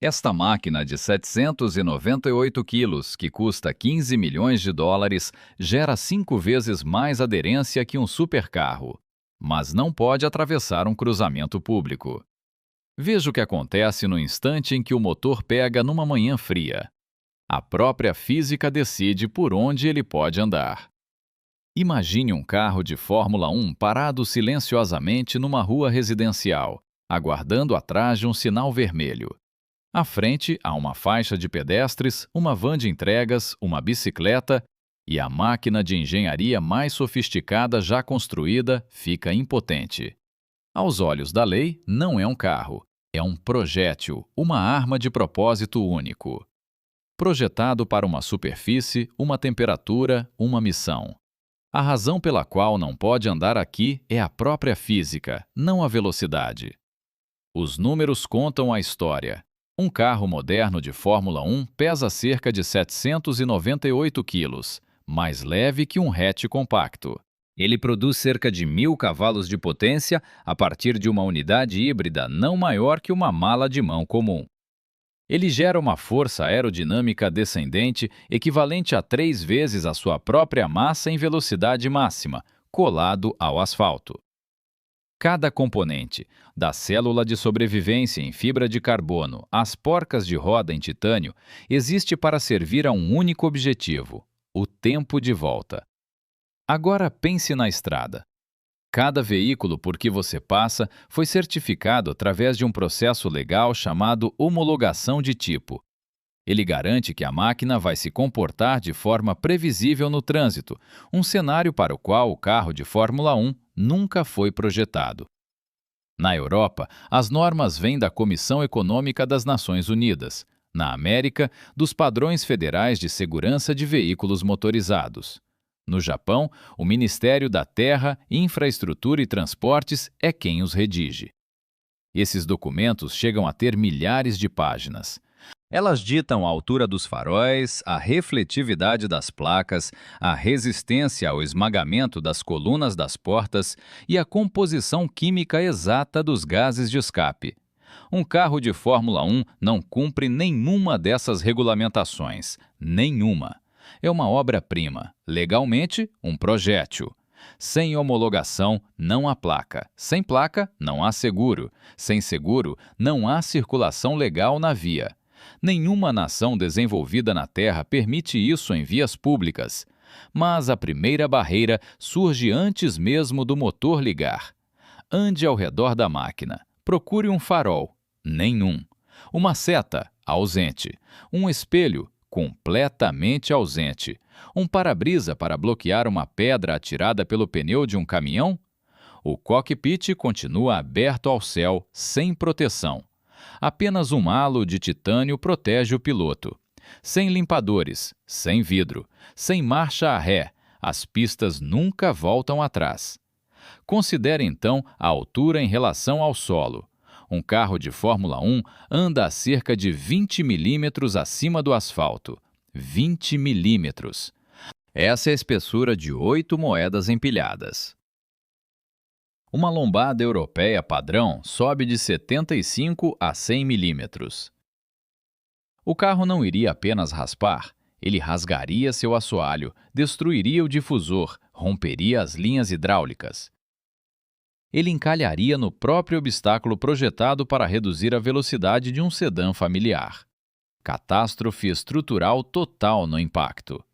Esta máquina de 798 quilos, que custa 15 milhões de dólares, gera 5 vezes mais aderência que um supercarro, mas não pode atravessar um cruzamento público. Veja o que acontece no instante em que o motor pega numa manhã fria. A própria física decide por onde ele pode andar. Imagine um carro de Fórmula 1 parado silenciosamente numa rua residencial, aguardando atrás de um sinal vermelho. À frente há uma faixa de pedestres, uma van de entregas, uma bicicleta e a máquina de engenharia mais sofisticada já construída fica impotente. Aos olhos da lei, não é um carro, é um projétil, uma arma de propósito único. Projetado para uma superfície, uma temperatura, uma missão. A razão pela qual não pode andar aqui é a própria física, não a velocidade. Os números contam a história. Um carro moderno de Fórmula 1 pesa cerca de 798 quilos, mais leve que um hatch compacto. Ele produz cerca de 1.000 cavalos de potência a partir de uma unidade híbrida não maior que uma mala de mão comum. Ele gera uma força aerodinâmica descendente equivalente a 3 vezes a sua própria massa em velocidade máxima, colado ao asfalto. Cada componente, da célula de sobrevivência em fibra de carbono às porcas de roda em titânio, existe para servir a um único objetivo: o tempo de volta. Agora pense na estrada. Cada veículo por que você passa foi certificado através de um processo legal chamado homologação de tipo. Ele garante que a máquina vai se comportar de forma previsível no trânsito, um cenário para o qual o carro de Fórmula 1 nunca foi projetado. Na Europa, as normas vêm da Comissão Econômica das Nações Unidas. Na América, dos padrões federais de segurança de veículos motorizados. No Japão, o Ministério da Terra, Infraestrutura e Transportes é quem os redige. Esses documentos chegam a ter milhares de páginas. Elas ditam a altura dos faróis, a refletividade das placas, a resistência ao esmagamento das colunas das portas e a composição química exata dos gases de escape. Um carro de Fórmula 1 não cumpre nenhuma dessas regulamentações, nenhuma. É uma obra-prima, legalmente, um projétil. Sem homologação, não há placa. Sem placa, não há seguro. Sem seguro, não há circulação legal na via. Nenhuma nação desenvolvida na Terra permite isso em vias públicas. Mas a primeira barreira surge antes mesmo do motor ligar. Ande ao redor da máquina. Procure um farol. Nenhum. Uma seta. Ausente. Um espelho. Completamente ausente. Um para-brisa para bloquear uma pedra atirada pelo pneu de um caminhão? O cockpit continua aberto ao céu, sem proteção. Apenas um halo de titânio protege o piloto. Sem limpadores, sem vidro, sem marcha a ré, as pistas nunca voltam atrás. Considere então a altura em relação ao solo. Um carro de Fórmula 1 anda a cerca de 20 milímetros acima do asfalto. 20 milímetros. Essa é a espessura de 8 moedas empilhadas. Uma lombada europeia padrão sobe de 75 a 100 milímetros. O carro não iria apenas raspar, ele rasgaria seu assoalho, destruiria o difusor, romperia as linhas hidráulicas. Ele encalharia no próprio obstáculo projetado para reduzir a velocidade de um sedã familiar. Catástrofe estrutural total no impacto.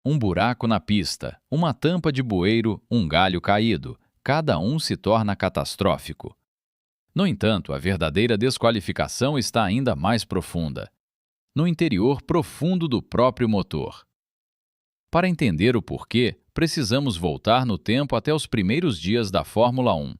Um buraco na pista, uma tampa de bueiro, um galho caído, cada um se torna catastrófico. No entanto, a verdadeira desqualificação está ainda mais profunda. No interior profundo do próprio motor. Para entender o porquê, precisamos voltar no tempo até os primeiros dias da Fórmula 1.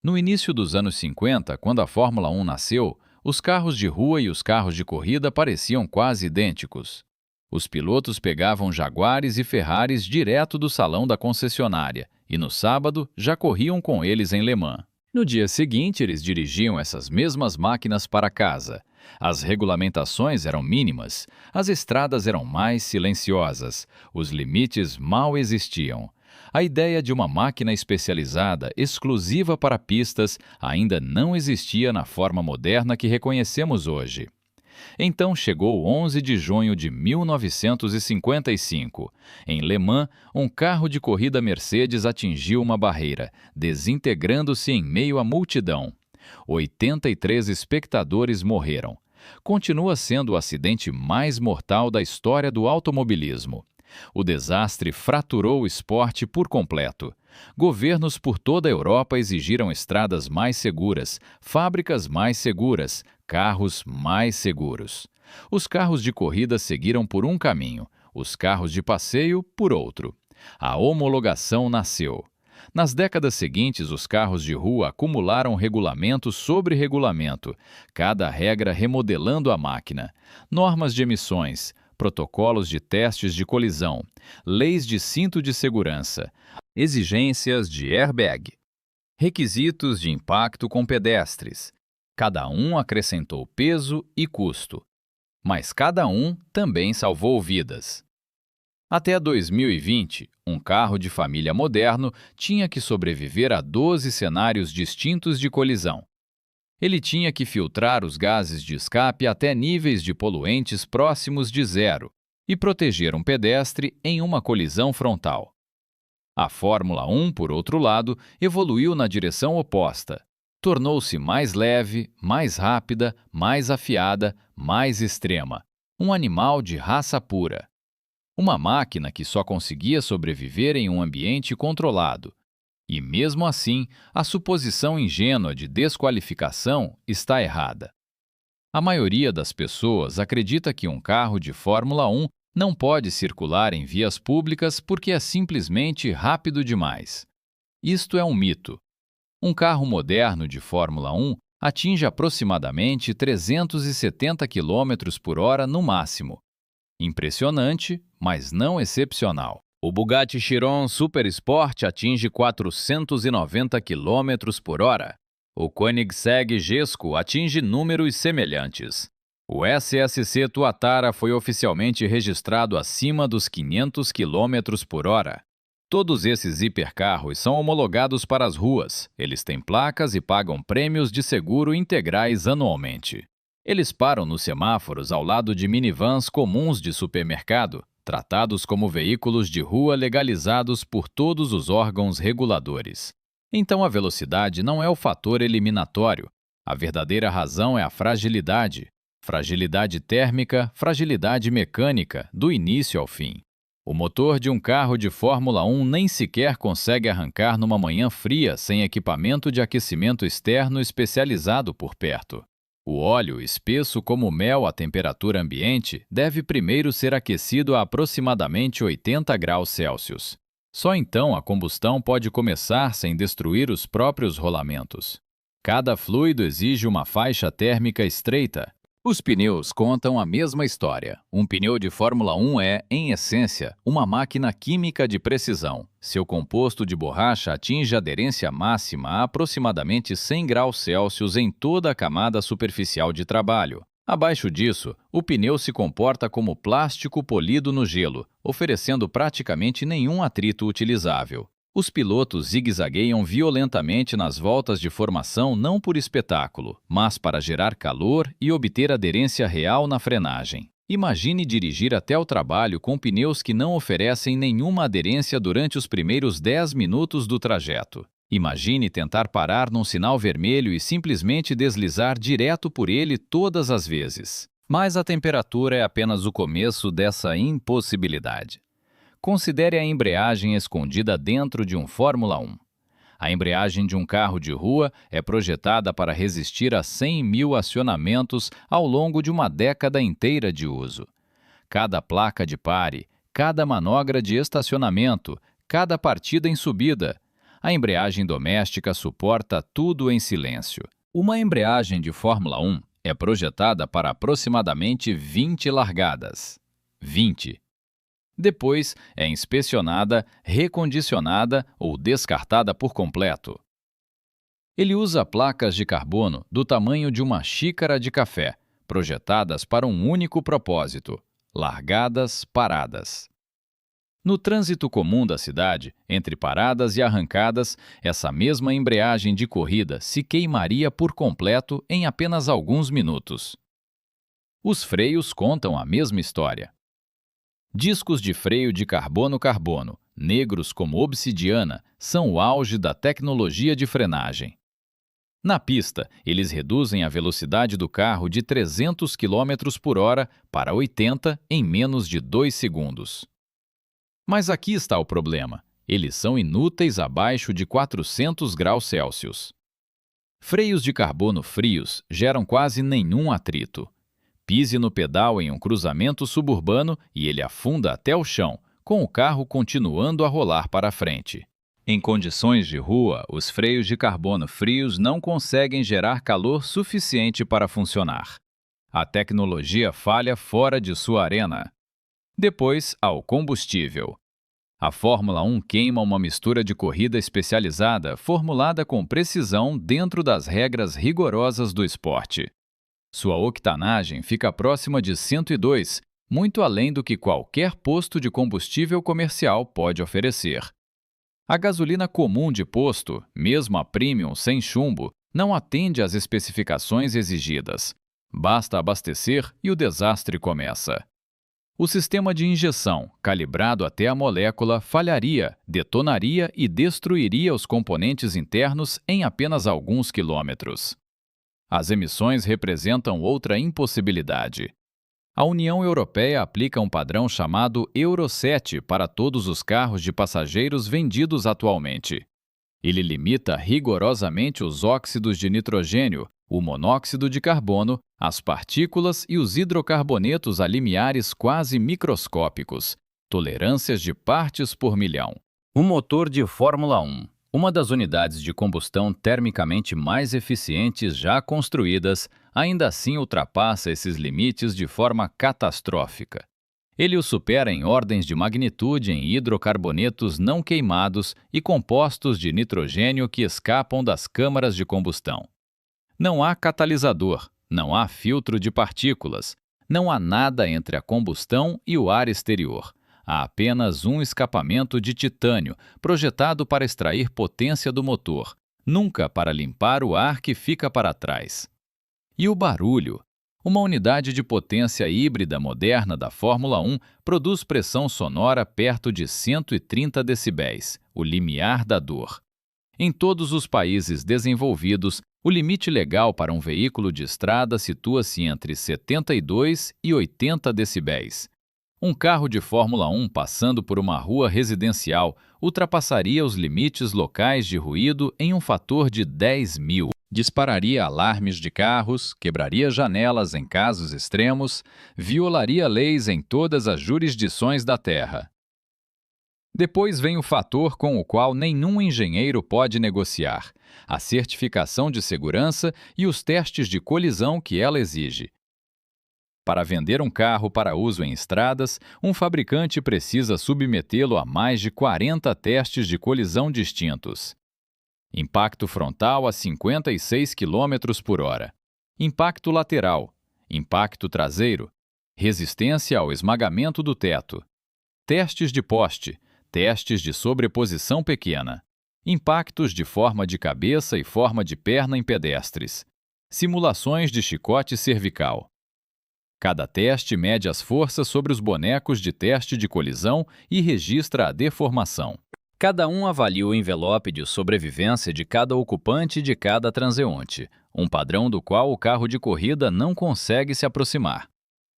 No início dos anos 50, quando a Fórmula 1 nasceu, os carros de rua e os carros de corrida pareciam quase idênticos. Os pilotos pegavam Jaguares e Ferraris direto do salão da concessionária e no sábado já corriam com eles em Le Mans. No dia seguinte, eles dirigiam essas mesmas máquinas para casa. As regulamentações eram mínimas, as estradas eram mais silenciosas, os limites mal existiam. A ideia de uma máquina especializada, exclusiva para pistas, ainda não existia na forma moderna que reconhecemos hoje. Então chegou 11 de junho de 1955. Em Le Mans, um carro de corrida Mercedes atingiu uma barreira, desintegrando-se em meio à multidão. 83 espectadores morreram. Continua sendo o acidente mais mortal da história do automobilismo. O desastre fraturou o esporte por completo. Governos por toda a Europa exigiram estradas mais seguras, fábricas mais seguras, carros mais seguros. Os carros de corrida seguiram por um caminho, os carros de passeio por outro. A homologação nasceu. Nas décadas seguintes, os carros de rua acumularam regulamento sobre regulamento, cada regra remodelando a máquina. Normas de emissões, protocolos de testes de colisão, leis de cinto de segurança, exigências de airbag, requisitos de impacto com pedestres. Cada um acrescentou peso e custo, mas cada um também salvou vidas. Até 2020, um carro de família moderno tinha que sobreviver a 12 cenários distintos de colisão. Ele tinha que filtrar os gases de escape até níveis de poluentes próximos de zero e proteger um pedestre em uma colisão frontal. A Fórmula 1, por outro lado, evoluiu na direção oposta. Tornou-se mais leve, mais rápida, mais afiada, mais extrema. Um animal de raça pura. Uma máquina que só conseguia sobreviver em um ambiente controlado. E mesmo assim, a suposição ingênua de desqualificação está errada. A maioria das pessoas acredita que um carro de Fórmula 1 não pode circular em vias públicas porque é simplesmente rápido demais. Isto é um mito. Um carro moderno de Fórmula 1 atinge aproximadamente 370 km por hora no máximo. Impressionante, mas não excepcional. O Bugatti Chiron Super Sport atinge 490 km por hora. O Koenigsegg Jesko atinge números semelhantes. O SSC Tuatara foi oficialmente registrado acima dos 500 km por hora. Todos esses hipercarros são homologados para as ruas. Eles têm placas e pagam prêmios de seguro integrais anualmente. Eles param nos semáforos ao lado de minivans comuns de supermercado, tratados como veículos de rua legalizados por todos os órgãos reguladores. Então a velocidade não é o fator eliminatório. A verdadeira razão é a fragilidade. Fragilidade térmica, fragilidade mecânica, do início ao fim. O motor de um carro de Fórmula 1 nem sequer consegue arrancar numa manhã fria sem equipamento de aquecimento externo especializado por perto. O óleo, espesso como mel à temperatura ambiente, deve primeiro ser aquecido a aproximadamente 80 graus Celsius. Só então a combustão pode começar sem destruir os próprios rolamentos. Cada fluido exige uma faixa térmica estreita. Os pneus contam a mesma história. Um pneu de Fórmula 1 é, em essência, uma máquina química de precisão. Seu composto de borracha atinge aderência máxima a aproximadamente 100 graus Celsius em toda a camada superficial de trabalho. Abaixo disso, o pneu se comporta como plástico polido no gelo, oferecendo praticamente nenhum atrito utilizável. Os pilotos zigue-zagueiam violentamente nas voltas de formação não por espetáculo, mas para gerar calor e obter aderência real na frenagem. Imagine dirigir até o trabalho com pneus que não oferecem nenhuma aderência durante os primeiros 10 minutos do trajeto. Imagine tentar parar num sinal vermelho e simplesmente deslizar direto por ele todas as vezes. Mas a temperatura é apenas o começo dessa impossibilidade. Considere a embreagem escondida dentro de um Fórmula 1. A embreagem de um carro de rua é projetada para resistir a 100 mil acionamentos ao longo de uma década inteira de uso. Cada placa de pare, cada manobra de estacionamento, cada partida em subida. A embreagem doméstica suporta tudo em silêncio. Uma embreagem de Fórmula 1 é projetada para aproximadamente 20 largadas. 20. Depois é inspecionada, recondicionada ou descartada por completo. Ele usa placas de carbono do tamanho de uma xícara de café, projetadas para um único propósito: largadas paradas. No trânsito comum da cidade, entre paradas e arrancadas, essa mesma embreagem de corrida se queimaria por completo em apenas alguns minutos. Os freios contam a mesma história. Discos de freio de carbono-carbono, negros como obsidiana, são o auge da tecnologia de frenagem. Na pista, eles reduzem a velocidade do carro de 300 km por hora para 80 em menos de 2 segundos. Mas aqui está o problema. Eles são inúteis abaixo de 400 graus Celsius. Freios de carbono frios geram quase nenhum atrito. Pise no pedal em um cruzamento suburbano e ele afunda até o chão, com o carro continuando a rolar para frente. Em condições de rua, os freios de carbono frios não conseguem gerar calor suficiente para funcionar. A tecnologia falha fora de sua arena. Depois, há o combustível. A Fórmula 1 queima uma mistura de corrida especializada formulada com precisão dentro das regras rigorosas do esporte. Sua octanagem fica próxima de 102, muito além do que qualquer posto de combustível comercial pode oferecer. A gasolina comum de posto, mesmo a premium sem chumbo, não atende às especificações exigidas. Basta abastecer e o desastre começa. O sistema de injeção, calibrado até a molécula, falharia, detonaria e destruiria os componentes internos em apenas alguns quilômetros. As emissões representam outra impossibilidade. A União Europeia aplica um padrão chamado Euro 7 para todos os carros de passageiros vendidos atualmente. Ele limita rigorosamente os óxidos de nitrogênio, o monóxido de carbono, as partículas e os hidrocarbonetos a limiares quase microscópicos, tolerâncias de partes por milhão. O motor de Fórmula 1, uma das unidades de combustão termicamente mais eficientes já construídas, ainda assim ultrapassa esses limites de forma catastrófica. Ele o supera em ordens de magnitude em hidrocarbonetos não queimados e compostos de nitrogênio que escapam das câmaras de combustão. Não há catalisador, não há filtro de partículas, não há nada entre a combustão e o ar exterior. Há apenas um escapamento de titânio, projetado para extrair potência do motor, nunca para limpar o ar que fica para trás. E o barulho? Uma unidade de potência híbrida moderna da Fórmula 1 produz pressão sonora perto de 130 decibéis, o limiar da dor. Em todos os países desenvolvidos, o limite legal para um veículo de estrada situa-se entre 72 e 80 decibéis. Um carro de Fórmula 1 passando por uma rua residencial ultrapassaria os limites locais de ruído em um fator de 10.000. Dispararia alarmes de carros, quebraria janelas em casos extremos, violaria leis em todas as jurisdições da Terra. Depois vem o fator com o qual nenhum engenheiro pode negociar: a certificação de segurança e os testes de colisão que ela exige. Para vender um carro para uso em estradas, um fabricante precisa submetê-lo a mais de 40 testes de colisão distintos. Impacto frontal a 56 km por hora. Impacto lateral. Impacto traseiro. Resistência ao esmagamento do teto. Testes de poste. Testes de sobreposição pequena. Impactos de forma de cabeça e forma de perna em pedestres. Simulações de chicote cervical. Cada teste mede as forças sobre os bonecos de teste de colisão e registra a deformação. Cada um avalia o envelope de sobrevivência de cada ocupante e de cada transeunte, um padrão do qual o carro de corrida não consegue se aproximar.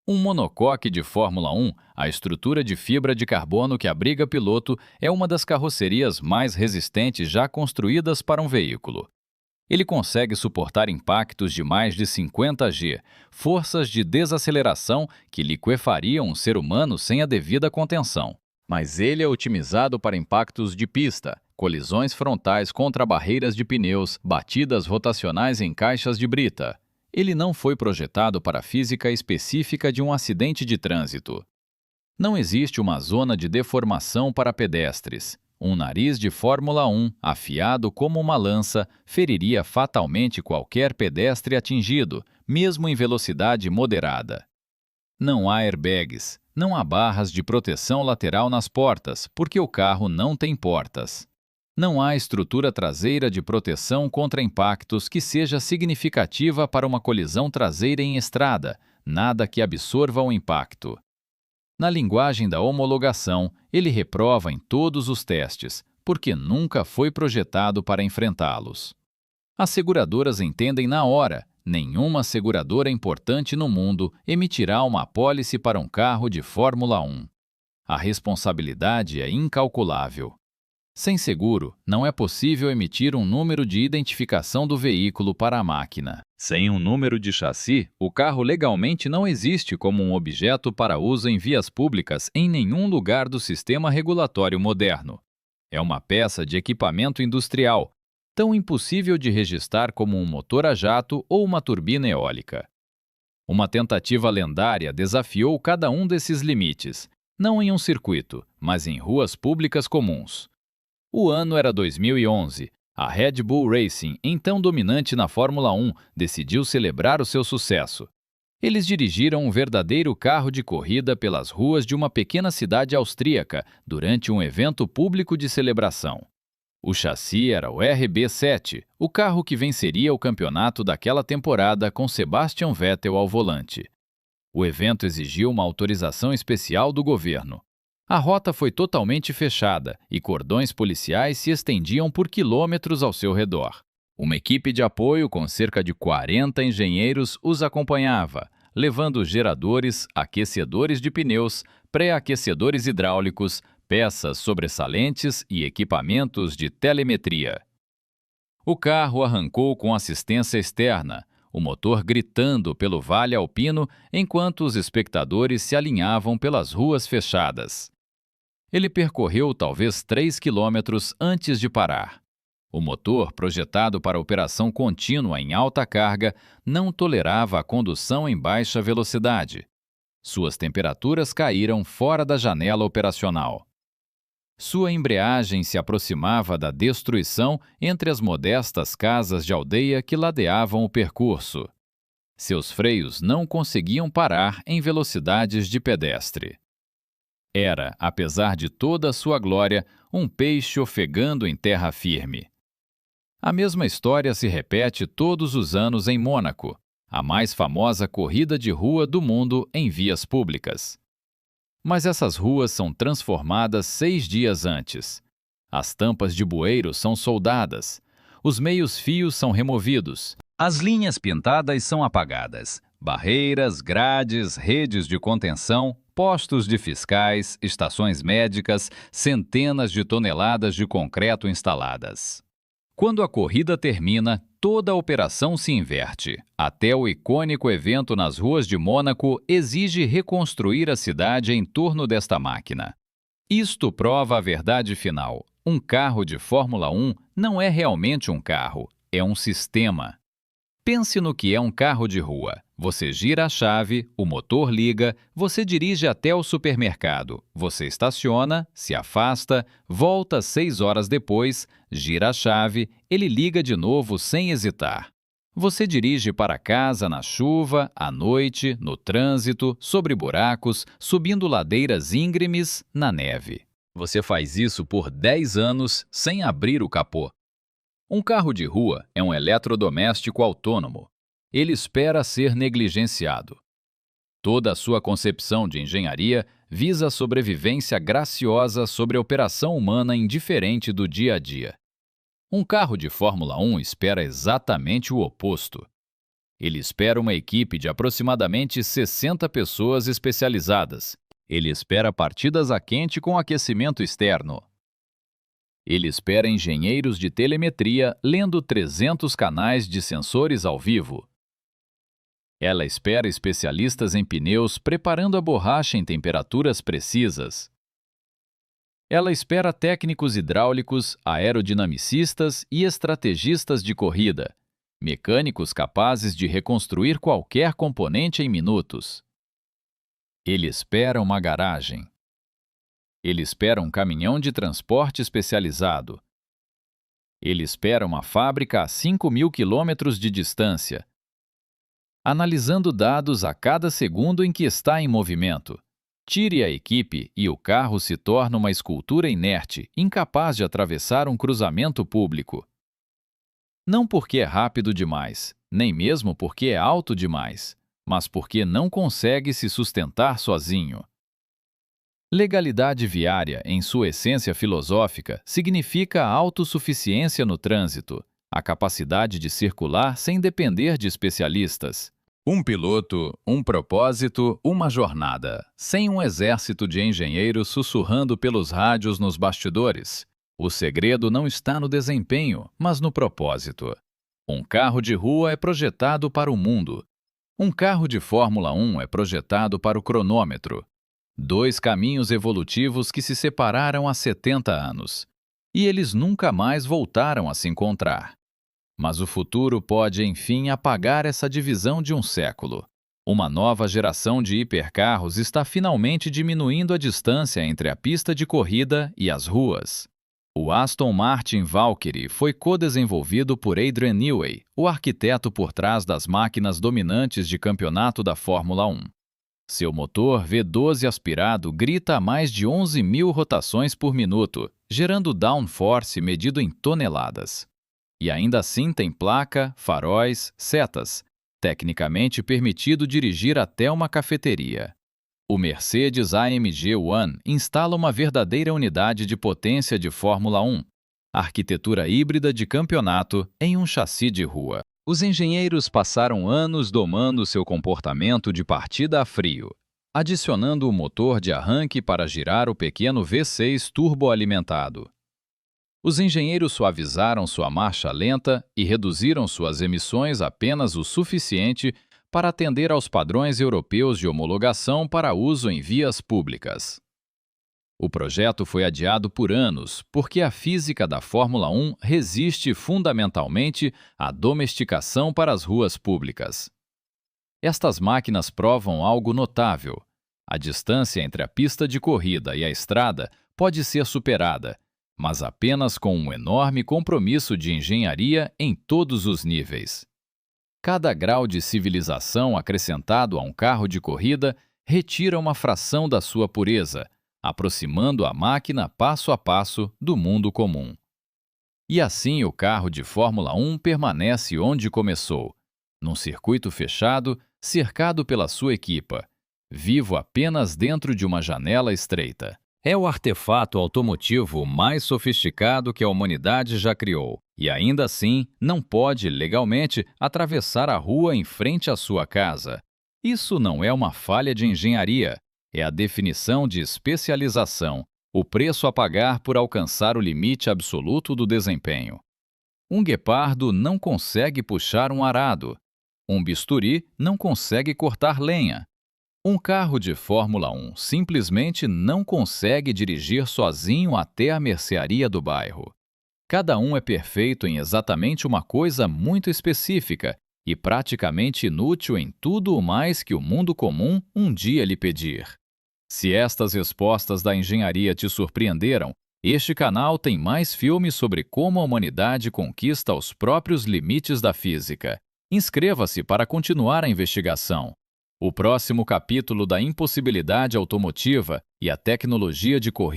Um monocoque de Fórmula 1, a estrutura de fibra de carbono que abriga piloto, é uma das carrocerias mais resistentes já construídas para um veículo. Ele consegue suportar impactos de mais de 50 G, forças de desaceleração que liquefariam um ser humano sem a devida contenção. Mas ele é otimizado para impactos de pista, colisões frontais contra barreiras de pneus, batidas rotacionais em caixas de brita. Ele não foi projetado para a física específica de um acidente de trânsito. Não existe uma zona de deformação para pedestres. Um nariz de Fórmula 1, afiado como uma lança, feriria fatalmente qualquer pedestre atingido, mesmo em velocidade moderada. Não há airbags, não há barras de proteção lateral nas portas, porque o carro não tem portas. Não há estrutura traseira de proteção contra impactos que seja significativa para uma colisão traseira em estrada, nada que absorva o impacto. Na linguagem da homologação, ele reprova em todos os testes, porque nunca foi projetado para enfrentá-los. As seguradoras entendem na hora: nenhuma seguradora importante no mundo emitirá uma apólice para um carro de Fórmula 1. A responsabilidade é incalculável. Sem seguro, não é possível emitir um número de identificação do veículo para a máquina. Sem um número de chassi, o carro legalmente não existe como um objeto para uso em vias públicas em nenhum lugar do sistema regulatório moderno. É uma peça de equipamento industrial, tão impossível de registrar como um motor a jato ou uma turbina eólica. Uma tentativa lendária desafiou cada um desses limites, não em um circuito, mas em ruas públicas comuns. O ano era 2011. A Red Bull Racing, então dominante na Fórmula 1, decidiu celebrar o seu sucesso. Eles dirigiram um verdadeiro carro de corrida pelas ruas de uma pequena cidade austríaca durante um evento público de celebração. O chassi era o RB7, o carro que venceria o campeonato daquela temporada com Sebastian Vettel ao volante. O evento exigiu uma autorização especial do governo. A rota foi totalmente fechada e cordões policiais se estendiam por quilômetros ao seu redor. Uma equipe de apoio com cerca de 40 engenheiros os acompanhava, levando geradores, aquecedores de pneus, pré-aquecedores hidráulicos, peças sobressalentes e equipamentos de telemetria. O carro arrancou com assistência externa, o motor gritando pelo vale alpino enquanto os espectadores se alinhavam pelas ruas fechadas. Ele percorreu talvez 3 quilômetros antes de parar. O motor, projetado para operação contínua em alta carga, não tolerava a condução em baixa velocidade. Suas temperaturas caíram fora da janela operacional. Sua embreagem se aproximava da destruição entre as modestas casas de aldeia que ladeavam o percurso. Seus freios não conseguiam parar em velocidades de pedestre. Era, apesar de toda a sua glória, um peixe ofegando em terra firme. A mesma história se repete todos os anos em Mônaco, a mais famosa corrida de rua do mundo em vias públicas. Mas essas ruas são transformadas 6 dias antes. As tampas de bueiro são soldadas, os meios-fios são removidos, as linhas pintadas são apagadas, barreiras, grades, redes de contenção, postos de fiscais, estações médicas, centenas de toneladas de concreto instaladas. Quando a corrida termina, toda a operação se inverte. Até o icônico evento nas ruas de Mônaco exige reconstruir a cidade em torno desta máquina. Isto prova a verdade final: um carro de Fórmula 1 não é realmente um carro, é um sistema. Pense no que é um carro de rua. Você gira a chave, o motor liga, você dirige até o supermercado, você estaciona, se afasta, volta 6 horas depois, gira a chave, ele liga de novo sem hesitar. Você dirige para casa na chuva, à noite, no trânsito, sobre buracos, subindo ladeiras íngremes, na neve. Você faz isso por 10 anos sem abrir o capô. Um carro de rua é um eletrodoméstico autônomo. Ele espera ser negligenciado. Toda a sua concepção de engenharia visa a sobrevivência graciosa sobre a operação humana indiferente do dia a dia. Um carro de Fórmula 1 espera exatamente o oposto. Ele espera uma equipe de aproximadamente 60 pessoas especializadas. Ele espera partidas a quente com aquecimento externo. Ele espera engenheiros de telemetria lendo 300 canais de sensores ao vivo. Ela espera especialistas em pneus preparando a borracha em temperaturas precisas. Ela espera técnicos hidráulicos, aerodinamicistas e estrategistas de corrida, mecânicos capazes de reconstruir qualquer componente em minutos. Ele espera uma garagem. Ele espera um caminhão de transporte especializado. Ele espera uma fábrica a 5.000 quilômetros de distância. analisando dados a cada segundo em que está em movimento. Tire a equipe e o carro se torna uma escultura inerte, incapaz de atravessar um cruzamento público. Não porque é rápido demais, nem mesmo porque é alto demais, mas porque não consegue se sustentar sozinho. Legalidade viária, em sua essência filosófica, significa a autossuficiência no trânsito, a capacidade de circular sem depender de especialistas. Um piloto, um propósito, uma jornada, sem um exército de engenheiros sussurrando pelos rádios nos bastidores. O segredo não está no desempenho, mas no propósito. Um carro de rua é projetado para o mundo. Um carro de Fórmula 1 é projetado para o cronômetro. Dois caminhos evolutivos que se separaram há 70 anos. E eles nunca mais voltaram a se encontrar. Mas o futuro pode, enfim, apagar essa divisão de um século. Uma nova geração de hipercarros está finalmente diminuindo a distância entre a pista de corrida e as ruas. O Aston Martin Valkyrie foi co-desenvolvido por Adrian Newey, o arquiteto por trás das máquinas dominantes de campeonato da Fórmula 1. Seu motor V12 aspirado grita a mais de 11.000 rotações por minuto, gerando downforce medido em toneladas. E ainda assim tem placa, faróis, setas, tecnicamente permitido dirigir até uma cafeteria. O Mercedes AMG One instala uma verdadeira unidade de potência de Fórmula 1, arquitetura híbrida de campeonato em um chassi de rua. Os engenheiros passaram anos domando seu comportamento de partida a frio, adicionando o motor de arranque para girar o pequeno V6 turboalimentado. Os engenheiros suavizaram sua marcha lenta e reduziram suas emissões apenas o suficiente para atender aos padrões europeus de homologação para uso em vias públicas. O projeto foi adiado por anos porque a física da Fórmula 1 resiste fundamentalmente à domesticação para as ruas públicas. Estas máquinas provam algo notável. A distância entre a pista de corrida e a estrada pode ser superada, mas apenas com um enorme compromisso de engenharia em todos os níveis. Cada grau de civilização acrescentado a um carro de corrida retira uma fração da sua pureza, aproximando a máquina passo a passo do mundo comum. E assim o carro de Fórmula 1 permanece onde começou, num circuito fechado, cercado pela sua equipa, vivo apenas dentro de uma janela estreita. É o artefato automotivo mais sofisticado que a humanidade já criou, e ainda assim não pode, legalmente, atravessar a rua em frente à sua casa. Isso não é uma falha de engenharia, é a definição de especialização, o preço a pagar por alcançar o limite absoluto do desempenho. Um guepardo não consegue puxar um arado. Um bisturi não consegue cortar lenha. Um carro de Fórmula 1 simplesmente não consegue dirigir sozinho até a mercearia do bairro. Cada um é perfeito em exatamente uma coisa muito específica e praticamente inútil em tudo o mais que o mundo comum um dia lhe pedir. Se estas respostas da engenharia te surpreenderam, este canal tem mais filmes sobre como a humanidade conquista os próprios limites da física. Inscreva-se para continuar a investigação. O próximo capítulo da impossibilidade automotiva e a tecnologia de corrida